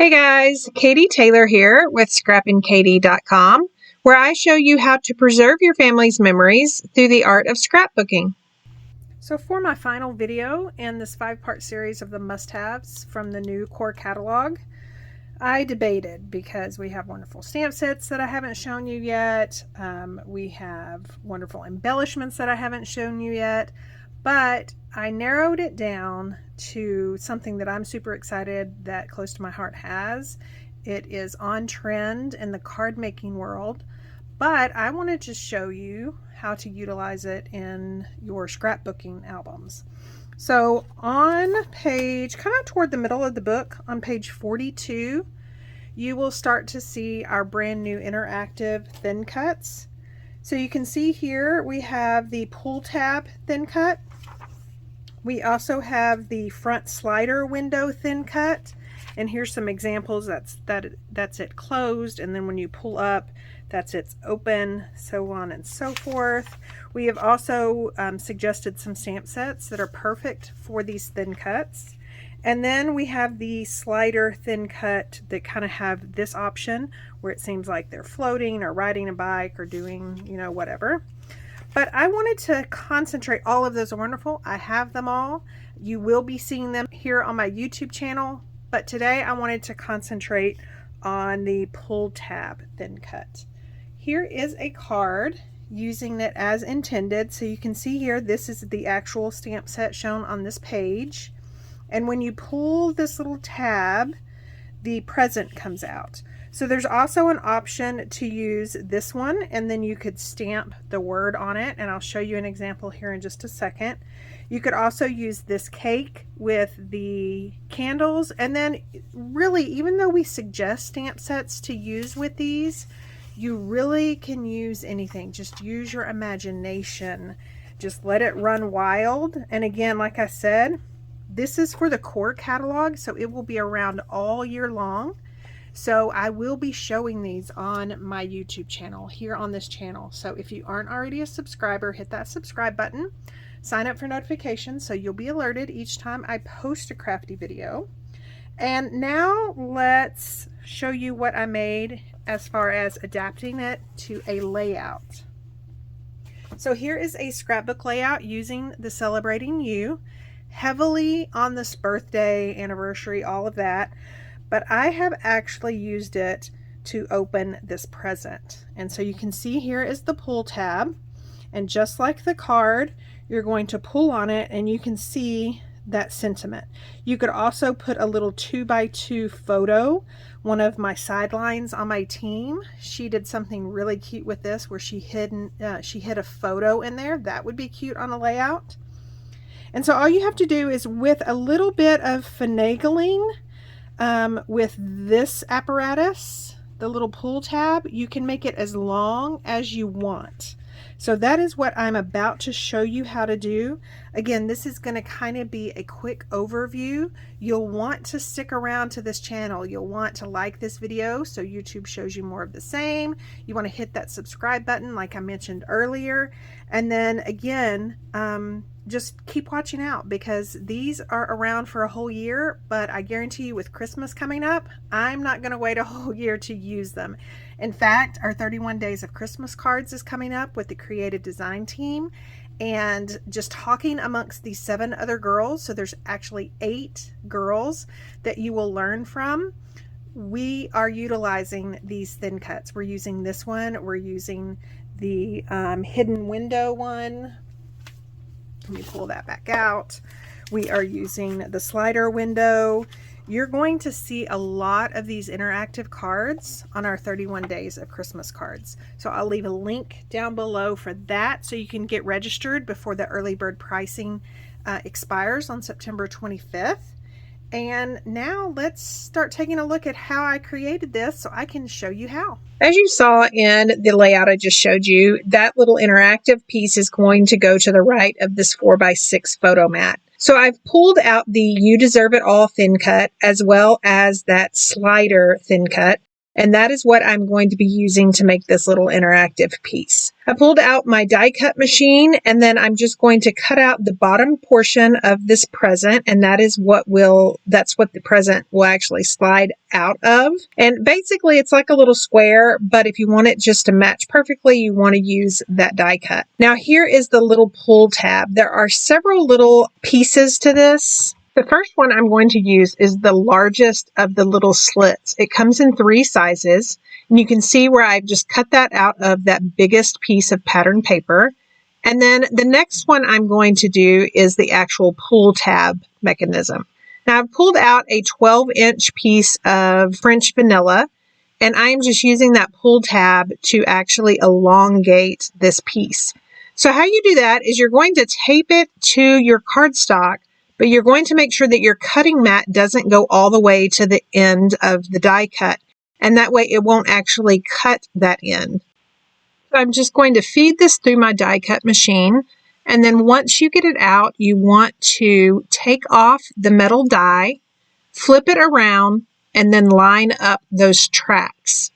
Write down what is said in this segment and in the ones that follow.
Hey guys, Katie Taylor here with scrappinkaty.com, where I show you how to preserve your family's memories through the art of scrapbooking. So for my final video in this 5-part series of the must-haves from the new core catalog, I debated because we have wonderful stamp sets that I haven't shown you yet. We have wonderful embellishments that I haven't shown you yet. But I narrowed it down to something that I'm super excited that Close to My Heart has. It is on trend in the card making world, but I wanted to show you how to utilize it in your scrapbooking albums. So on page, kind of toward the middle of the book, on page 42, you will start to see our brand new interactive thin cuts. So you can see here we have the pull tab thin cut. We also have the front slider window thin cut, and here's some examples. That's it closed, and then when you pull up, that's it's open, so on and so forth. We have also suggested some stamp sets that are perfect for these thin cuts. And then we have the slider thin cut that kind of have this option where it seems like they're floating or riding a bike or doing, whatever. But I wanted to concentrate. All of those are wonderful. I have them all. You will be seeing them here on my YouTube channel. But today I wanted to concentrate on the pull tab thin cut. Here is a card using it as intended. So you can see here, this is the actual stamp set shown on this page. And when you pull this little tab, the present comes out. So there's also an option to use this one, and then you could stamp the word on it, and I'll show you an example here in just a second. You could also use this cake with the candles, and then really, even though we suggest stamp sets to use with these, you really can use anything. Just use your imagination. Just let it run wild. And again, like I said, this is for the core catalog, so it will be around all year long. So I will be showing these on my YouTube channel, here on this channel. So if you aren't already a subscriber, hit that subscribe button. Sign up for notifications so you'll be alerted each time I post a crafty video. And now let's show you what I made as far as adapting it to a layout. So here is a scrapbook layout using the Celebrating You, heavily on this birthday, anniversary, all of that. But I have actually used it to open this present. And so you can see here is the pull tab. And just like the card, you're going to pull on it and you can see that sentiment. You could also put a little 2x2 photo. One of my sidelines on my team, she did something really cute with this where she hid a photo in there. That would be cute on a layout. And so all you have to do is, with a little bit of finagling, with this apparatus, the little pull tab, you can make it as long as you want. So that is what I'm about to show you how to do. Again, this is going to kind of be a quick overview. You'll want to stick around to this channel. You'll want to like this video so YouTube shows you more of the same. You want to hit that subscribe button like I mentioned earlier. And then again, just keep watching out because these are around for a whole year, but I guarantee you with Christmas coming up, I'm not going to wait a whole year to use them. In fact, our 31 Days of Christmas cards is coming up with the creative design team, and just talking amongst these 7 other girls, so there's actually 8 girls that you will learn from. We are utilizing these thin cuts. We're using this one. We're using the hidden window one. Let me pull that back out. We are using the slider window. You're going to see a lot of these interactive cards on our 31 Days of Christmas cards. So I'll leave a link down below for that so you can get registered before the early bird pricing expires on September 25th. And now let's start taking a look at how I created this so I can show you how. As you saw in the layout I just showed you, that little interactive piece is going to go to the right of this 4x6 photo mat. So I've pulled out the You Deserve It All thin cut as well as that slider thin cut. And that is what I'm going to be using to make this little interactive piece. I pulled out my die cut machine, and then I'm just going to cut out the bottom portion of this present, and that's what the present will actually slide out of. And basically it's like a little square, but if you want it just to match perfectly, you want to use that die cut. Now here is the little pull tab. There are several little pieces to this. The first one I'm going to use is the largest of the little slits. It comes in 3 sizes, and you can see where I've just cut that out of that biggest piece of pattern paper. And then the next one I'm going to do is the actual pull tab mechanism. Now I've pulled out a 12-inch piece of French vanilla, and I'm just using that pull tab to actually elongate this piece. So how you do that is you're going to tape it to your cardstock, but you're going to make sure that your cutting mat doesn't go all the way to the end of the die cut, and that way it won't actually cut that end. So I'm just going to feed this through my die cut machine, and then once you get it out, you want to take off the metal die, flip it around, and then line up those tracks.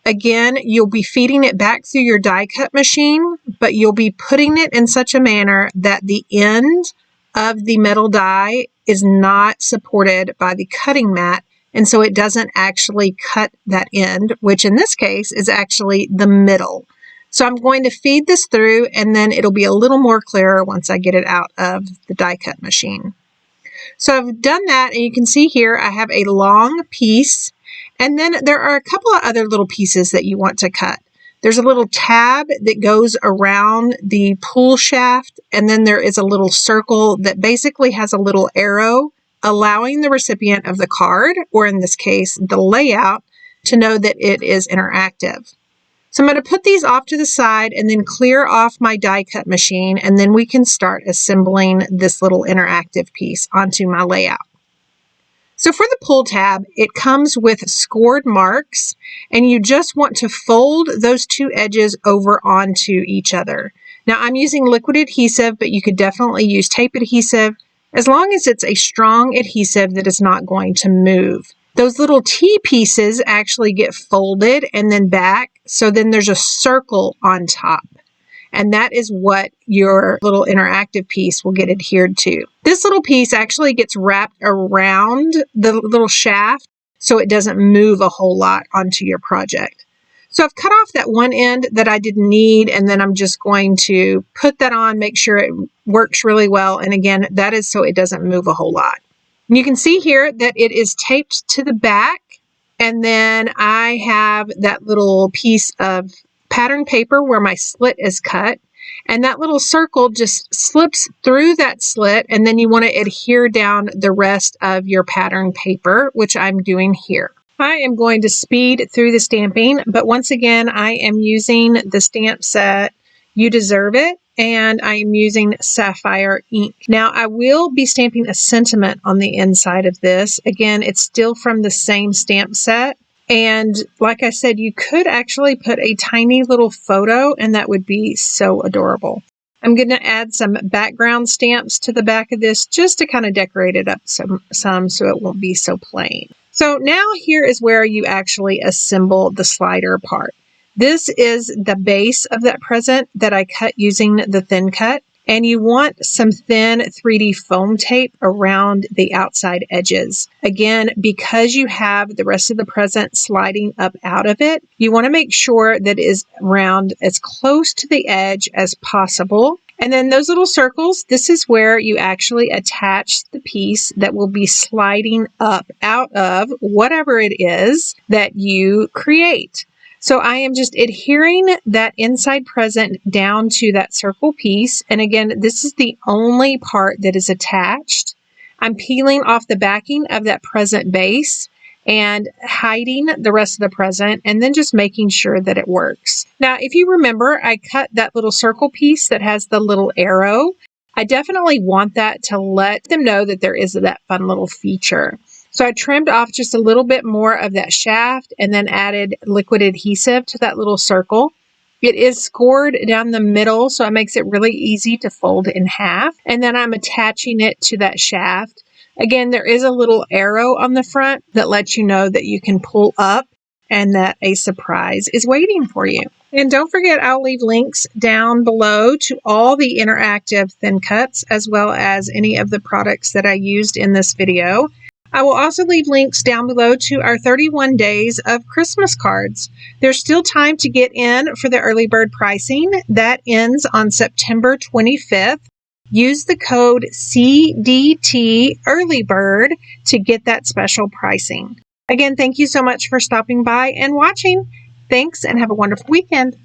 Again, you'll be feeding it back through your die cut machine, but you'll be putting it in such a manner that the end of the metal die is not supported by the cutting mat, and so it doesn't actually cut that end, which in this case is actually the middle. So I'm going to feed this through, and then it'll be a little more clearer once I get it out of the die cut machine. So I've done that, and you can see here I have a long piece, and then there are a couple of other little pieces that you want to cut. There's a little tab that goes around the pull shaft, and then there is a little circle that basically has a little arrow allowing the recipient of the card, or in this case, the layout, to know that it is interactive. So I'm going to put these off to the side and then clear off my die cut machine, and then we can start assembling this little interactive piece onto my layout. So for the pull tab, it comes with scored marks, and you just want to fold those 2 edges over onto each other. Now I'm using liquid adhesive, but you could definitely use tape adhesive as long as it's a strong adhesive that is not going to move. Those little T pieces actually get folded and then back, so then there's a circle on top. And that is what your little interactive piece will get adhered to. This little piece actually gets wrapped around the little shaft so it doesn't move a whole lot onto your project. So I've cut off that one end that I didn't need, and then I'm just going to put that on, make sure it works really well. And again, that is so it doesn't move a whole lot. And you can see here that it is taped to the back, and then I have that little piece of pattern paper where my slit is cut, and that little circle just slips through that slit, and then you want to adhere down the rest of your pattern paper, which I'm doing here. I am going to speed through the stamping, but once again, I am using the stamp set You Deserve It, and I am using sapphire ink. Now I will be stamping a sentiment on the inside of this. Again, it's still from the same stamp set. And like I said, you could actually put a tiny little photo, and that would be so adorable. I'm going to add some background stamps to the back of this just to kind of decorate it up some so it won't be so plain. So now here is where you actually assemble the slider part. This is the base of that present that I cut using the thin cut. And you want some thin 3D foam tape around the outside edges. Again, because you have the rest of the present sliding up out of it, you want to make sure that it is round as close to the edge as possible. And then those little circles, this is where you actually attach the piece that will be sliding up out of whatever it is that you create. So I am just adhering that inside present down to that circle piece. And again, this is the only part that is attached. I'm peeling off the backing of that present base and hiding the rest of the present, and then just making sure that it works. Now, if you remember, I cut that little circle piece that has the little arrow. I definitely want that to let them know that there is that fun little feature. So I trimmed off just a little bit more of that shaft and then added liquid adhesive to that little circle. It is scored down the middle, so it makes it really easy to fold in half. And then I'm attaching it to that shaft. Again, there is a little arrow on the front that lets you know that you can pull up and that a surprise is waiting for you. And don't forget, I'll leave links down below to all the interactive thin cuts, as well as any of the products that I used in this video. I will also leave links down below to our 31 days of Christmas cards. There's still time to get in for the early bird pricing. That ends on September 25th. Use the code CDT Early Bird to get that special pricing. Again, thank you so much for stopping by and watching. Thanks, and have a wonderful weekend.